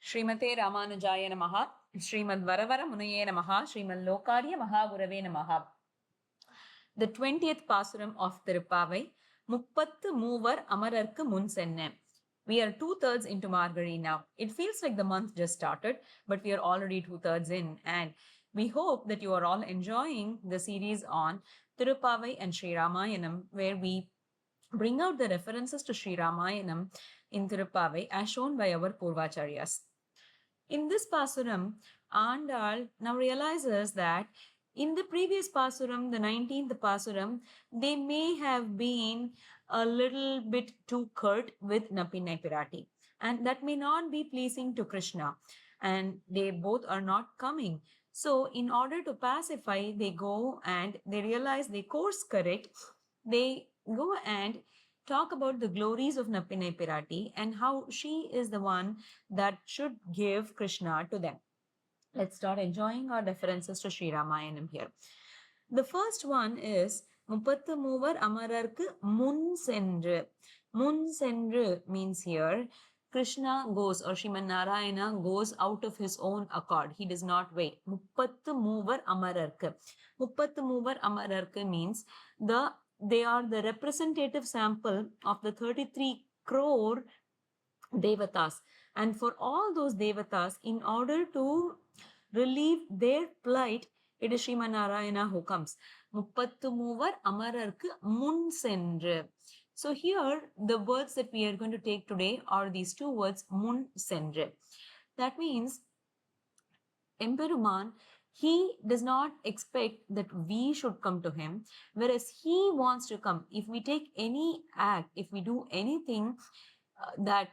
Srimate Ramanujaya Namaha, Srimad Varavara Munaye Namaha, Srimad Lokarya Mahagurave Namaha. The 20th Pasuram of Tirupavai, Muppattu Moovar Amararku Mun Senne. We are 2/3 into Margari now. It feels like the month just started, but we are already 2/3 in, and we hope that you are all enjoying the series on Tirupavai and Sri Ramayanam, where we bring out the references to Sri Ramayanam in Tirupavai as shown by our Purvacharyas. In this Pasuram, Andal now realizes that in the previous Pasuram, the 19th Pasuram, they may have been a little bit too curt with Nappinai Pirati. And that may not be pleasing to Krishna. And they both are not coming. So, in order to pacify, they go and they realize they course correct. They go and talk about the glories of Nappinai Pirati and how she is the one that should give Krishna to them. Let's start enjoying our references to Sri Ramayanam here. The first one is Muppattu Moovar Amararku Mun Sendru. Mun Sendru means here Krishna goes, or Sriman Narayana goes out of his own accord. He does not wait. Muppattu Moovar Amararku. Muppattu Moovar Amararku means they are the representative sample of the 33 crore Devatas. And for all those Devatas, in order to relieve their plight, it is Sriman Narayana who comes. Muppattu Moovar Amararku Mun Sendru. So here, the words that we are going to take today are these two words, Mun Sendru. That means, Emperuman, he does not expect that we should come to him, whereas he wants to come. If we take any act, if we do anything that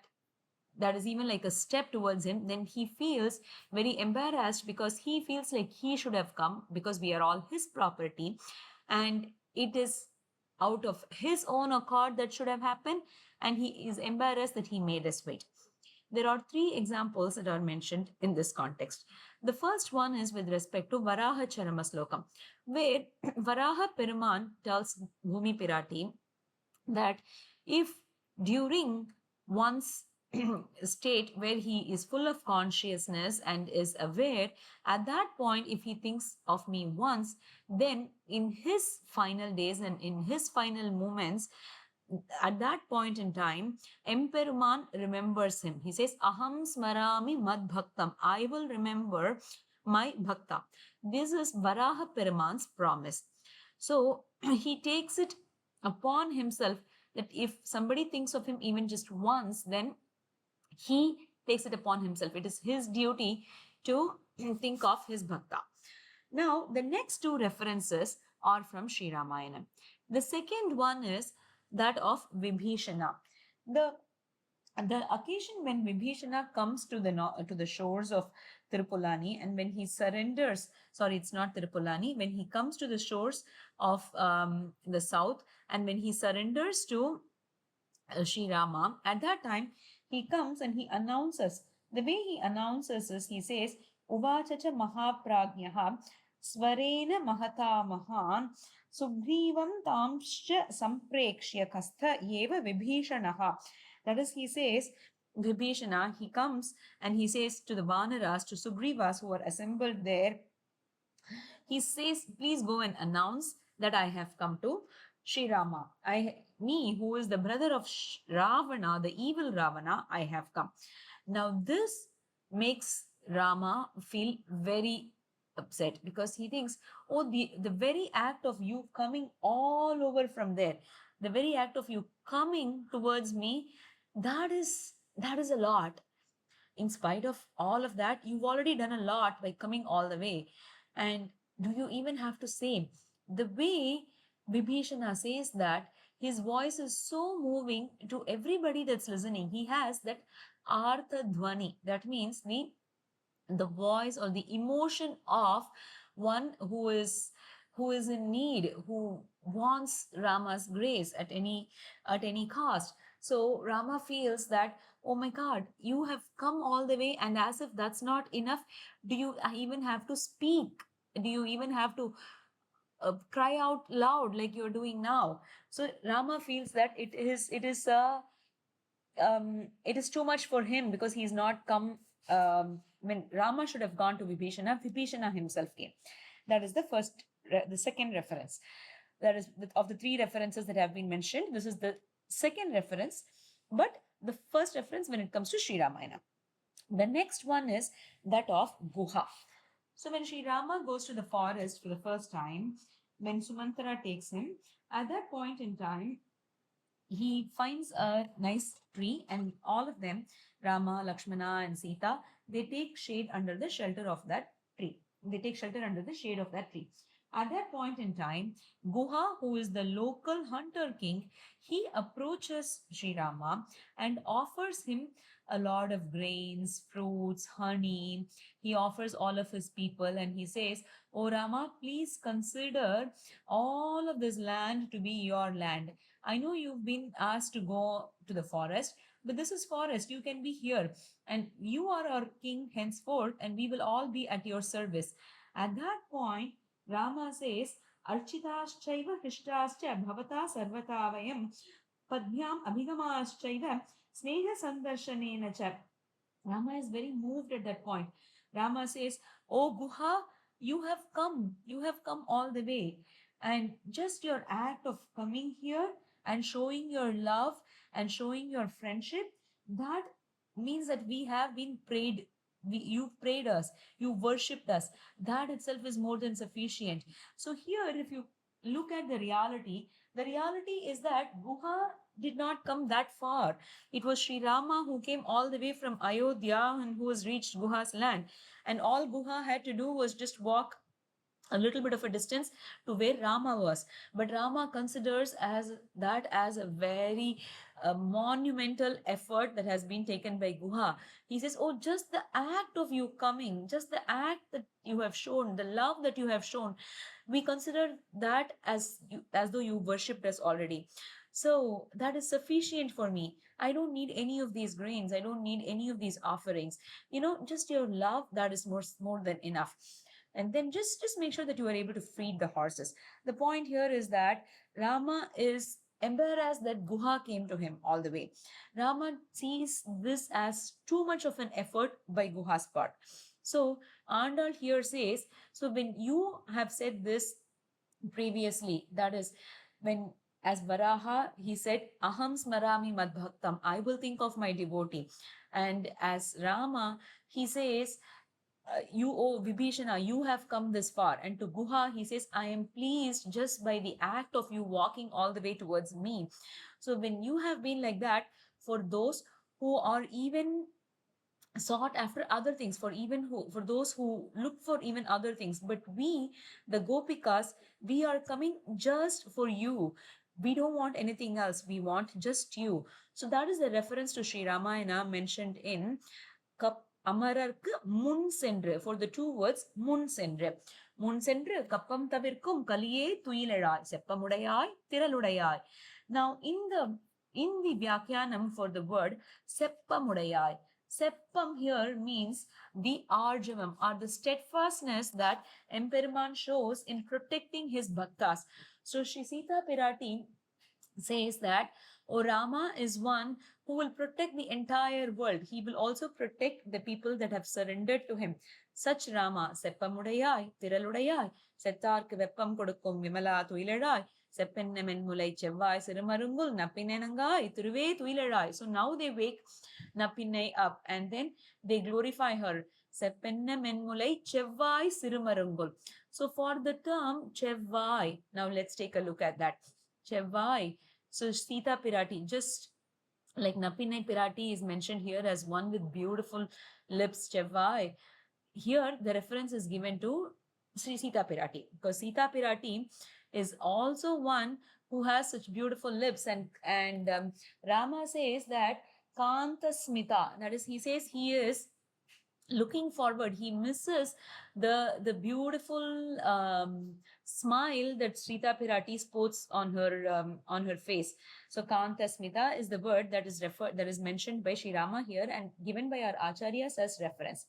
is even like a step towards him, then he feels very embarrassed because he feels like he should have come because we are all his property and it is out of his own accord that should have happened, and he is embarrassed that he made us wait. There are three examples that are mentioned in this context. The first one is with respect to Varaha Charama Slokam, where Varaha Peruman tells Bhumi Pirati that if during one's state where he is full of consciousness and is aware, at that point, if he thinks of me once, then in his final days and in his final moments, at that point in time, Emperuman remembers him. He says, Aham smarami mad bhaktam. I will remember my bhakta. This is Varaha Peruman's promise. So he takes it upon himself that if somebody thinks of him even just once, then he takes it upon himself. It is his duty to think of his bhakta. Now, the next two references are from Sri Ramayana. The second one is that of Vibhishana. The occasion when Vibhishana comes to the shores of Tirupulani, and when he surrenders, sorry, it's not Tirupulani, when he comes to the shores of the south, and when he surrenders to Sri Rama, at that time, he comes and he announces. The way he announces is, he says, Uvachacha Mahapragyaha Svarena Mahata Mahan Subhrivam Tamscha Samprekshya Kastha Yeva Vibhishanaha. That is, he says, Vibhishana, he comes and he says to the Vanaras, to Sugrivas who are assembled there, he says, please go and announce that I have come to Sri Rama. Me, who is the brother of Ravana, the evil Ravana, I have come. Now, this makes Rama feel very upset because he thinks, oh, the very act of you coming all over from there, the very act of you coming towards me, that is a lot. In spite of all of that, you've already done a lot by coming all the way. And do you even have to say? The way Vibhishana says that, his voice is so moving to everybody that's listening. He has that Artha Dhwani. That means the voice or the emotion of one who is in need, who wants Rama's grace at any cost. So Rama feels that, oh my God, you have come all the way, and as if that's not enough, do you even have to speak? Do you even have to cry out loud like you're doing now? So Rama feels that it is too much for him because he's not come when Rama should have gone to Vibhishana, Vibhishana himself came. That is the first, the second reference. That is of the three references that have been mentioned. This is the second reference, but the first reference when it comes to Sri Ramayana. The next one is that of Guha. So when Sri Rama goes to the forest for the first time, when Sumantara takes him, at that point in time, he finds a nice tree, and all of them, Rama, Lakshmana, and Sita, they take shade under the shelter of that tree. They take shelter under the shade of that tree. At that point in time, Guha, who is the local hunter king, he approaches Sri Rama and offers him a lot of grains, fruits, honey. He offers all of his people and he says, "O Rama, please consider all of this land to be your land. I know you've been asked to go to the forest, but this is forest. You can be here. And you are our king henceforth, and we will all be at your service." At that point, Rama says, "Architaschaiva Hishtascha Bhavata Sarvata Vayam Padhyam Abhigamaschaiva Sneha Sandarshanena Cha." Rama is very moved at that point. Rama says, "Oh Guha, you have come all the way. And just your act of coming here and showing your love and showing your friendship, that means that we have been prayed. You've prayed us, you worshipped us. That itself is more than sufficient." So here, if you look at the reality is that Guha did not come that far. It was Sri Rama who came all the way from Ayodhya and who has reached Guha's land. And all Guha had to do was just walk a little bit of a distance to where Rama was. But Rama considers as that as a very monumental effort that has been taken by Guha. He says, "Oh, just the act of you coming, just the act that you have shown, the love that you have shown, we consider that as as though you worshipped us already. So that is sufficient for me. I don't need any of these grains. I don't need any of these offerings. Just your love, that is more than enough." And then just make sure that you are able to feed the horses. The point here is that Rama is embarrassed that Guha came to him all the way. Rama sees this as too much of an effort by Guha's part. So Andal here says, so when you have said this previously, that is when as Varaha, he said, "Aham smarami madbhaktam," I will think of my devotee. And as Rama, he says, "You, oh Vibhishana, you have come this far." And to Guha, he says, "I am pleased just by the act of you walking all the way towards me." So when you have been like that, for those who are even sought after other things, for those who look for even other things, but we, the Gopikas, we are coming just for you. We don't want anything else. We want just you. So that is the reference to Sri Ramayana mentioned in அமரர்க்கு முன் சென்று, for the two words முன் சென்று. முன் சென்று கப்பம் தவிர்க்கும் கலியே துயிலழாய் செப்பமுடையாய் திரளுடையாய். Now in the Vyakyanam for the word seppamudayai, seppam here means the arjavam or the steadfastness that Emperuman shows in protecting his bhaktas. So Sri Sita Pirati says that, "O Rama is one who will protect the entire world. He will also protect the people that have surrendered to him. Such Rama, Seppamudayai, Tiraludayai, Settarku Veppam Kodukkum Vimala Tuiladai, Seppenna Menmulai Chevvai Sirumarungul, Nappinenangai, Thiruve Tuiladai." So now they wake Nappinai up and then they glorify her. Seppenna Menmulai Chevvai Sirumarungul. So for the term Chevvai, now let's take a look at that. Chevvai. So Sita Pirati, just like Nappinai Pirati is mentioned here as one with beautiful lips, Chevvai. Here the reference is given to Sri Sita Pirati, because Sita Pirati is also one who has such beautiful lips, and Rama says that Kanta Smita, that is, he says he is looking forward. He misses the beautiful smile that Srita Pirati sports on her face. So Kanta Smita is the word that is mentioned by Sri Rama here and given by our acharyas as reference.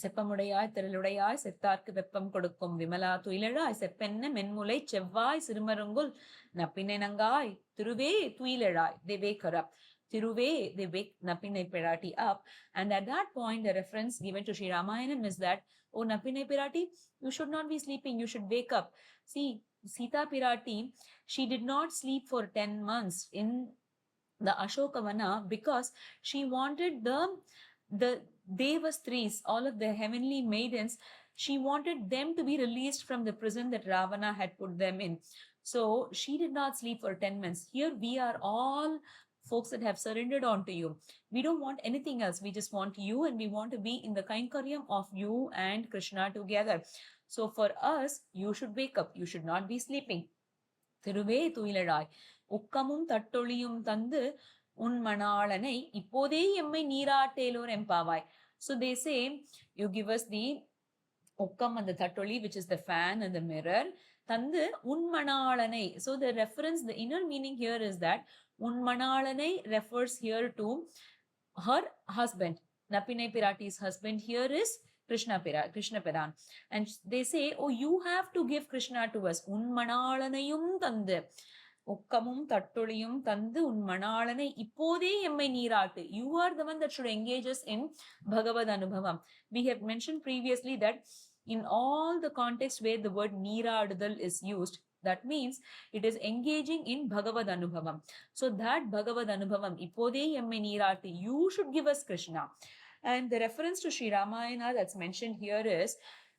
செப்பமுடையாய் திரளுடையாய் செத்தார்க்கு வெப்பம் கொடுக்கும் விமலா துயிலழாய் செப்பென்ன மென்முலை செவ்வாய் சிறுமருங்குல் நப்பினை நங்காய் திருவே துயிலழாய். They wake her up. Tiruve, they wake Napinai Pirati up. And at that point, the reference given to Sri Ramayanam is that, oh, Napinai Pirati, you should not be sleeping, you should wake up. See, Sita Pirati, she did not sleep for 10 months in the Ashokavana because she wanted the Devastris, all of the heavenly maidens, she wanted them to be released from the prison that Ravana had put them in. So she did not sleep for 10 months. Here we are all folks that have surrendered on to you. We don't want anything else. We just want you, and we want to be in the kainkariam of you and Krishna together. So for us, you should wake up. You should not be sleeping. திருவே துயிலழாய் உக்கமும் தட்டொழியும் தந்து உன் மணாளனை இப்போதே எம்மை நீராட்டேலோர் எம்பாவாய். So they say, you give us the ukkam and the tattoli, which is the fan and the mirror. Tandu unmanalanai. So the reference, the inner meaning here is that unmanalanai refers here to her husband. Napinai Pirati's husband here is Krishna Piran. And they say, oh, you have to give Krishna to us. Unmanalanayum tandu. உக்கமும் தட்டொழியும் தந்து உன் மணாளனை இப்போதே எம்மை நீராட்டு. You are the one that should engage us in Bhagavad Anubhavam. We have mentioned previously that in all the contexts where the word neeradudal is used, that means it is engaging in Bhagavad Anubhavam. So that Bhagavad Anubhavam, இப்போதே எம்மை நீராட்டு, you should give us Krishna. And the reference to Sri Ramayana that's mentioned here is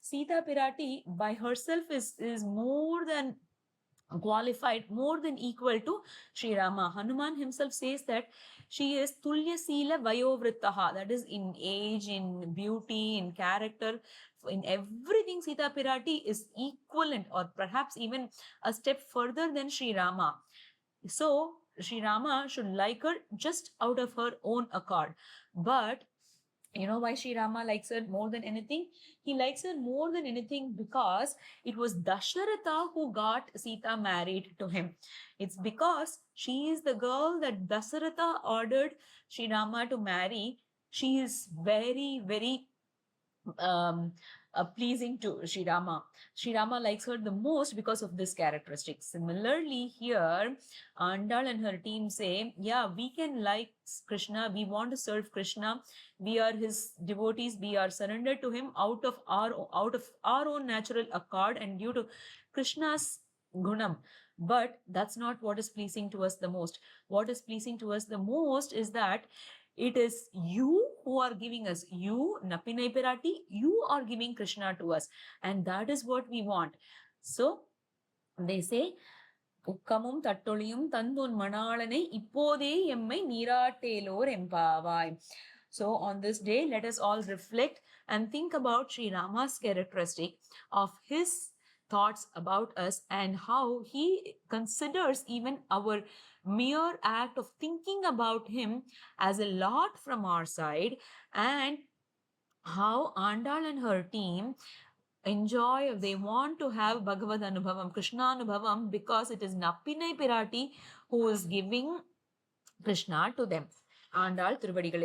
Sita Pirati by herself is more than qualified, more than equal to Sri Rama. Hanuman himself says that she is Tulya Sila Vayovrittaha, that is in age, in beauty, in character, in everything. Sita Pirati is equivalent or perhaps even a step further than Sri Rama. So Sri Rama should like her just out of her own accord. But you know why Sri Rama likes her more than anything? He likes her more than anything because it was Dasharatha who got Sita married to him. It's because she is the girl that Dasharatha ordered Sri Rama to marry. She is very, very pleasing to Sri Rama. Sri Rama likes her the most because of this characteristic. Similarly, here, Andal and her team say, yeah, we can like Krishna, we want to serve Krishna, we are his devotees, we are surrendered to him out of our own natural accord and due to Krishna's gunam. But that's not what is pleasing to us the most. What is pleasing to us the most is that it is you who are giving us, you, Napinai Pirati, you are giving Krishna to us. And that is what we want. So, they say, உக்கமும் தட்டொழியும் தந்துன் மணாளனை இப்போதே எம்மை நீராட்டேலோர் எம்பாவாய். So on this day, let us all reflect and think about Sri Rama's characteristic of his thoughts about us and how he considers even our mere act of thinking about him as a lot from our side, and how Andal and her team enjoy, they want to have Bhagavad Anubhavam, Krishna Anubhavam, because it is Napinai Pirati who is giving Krishna to them. Andal Tiruvadigalai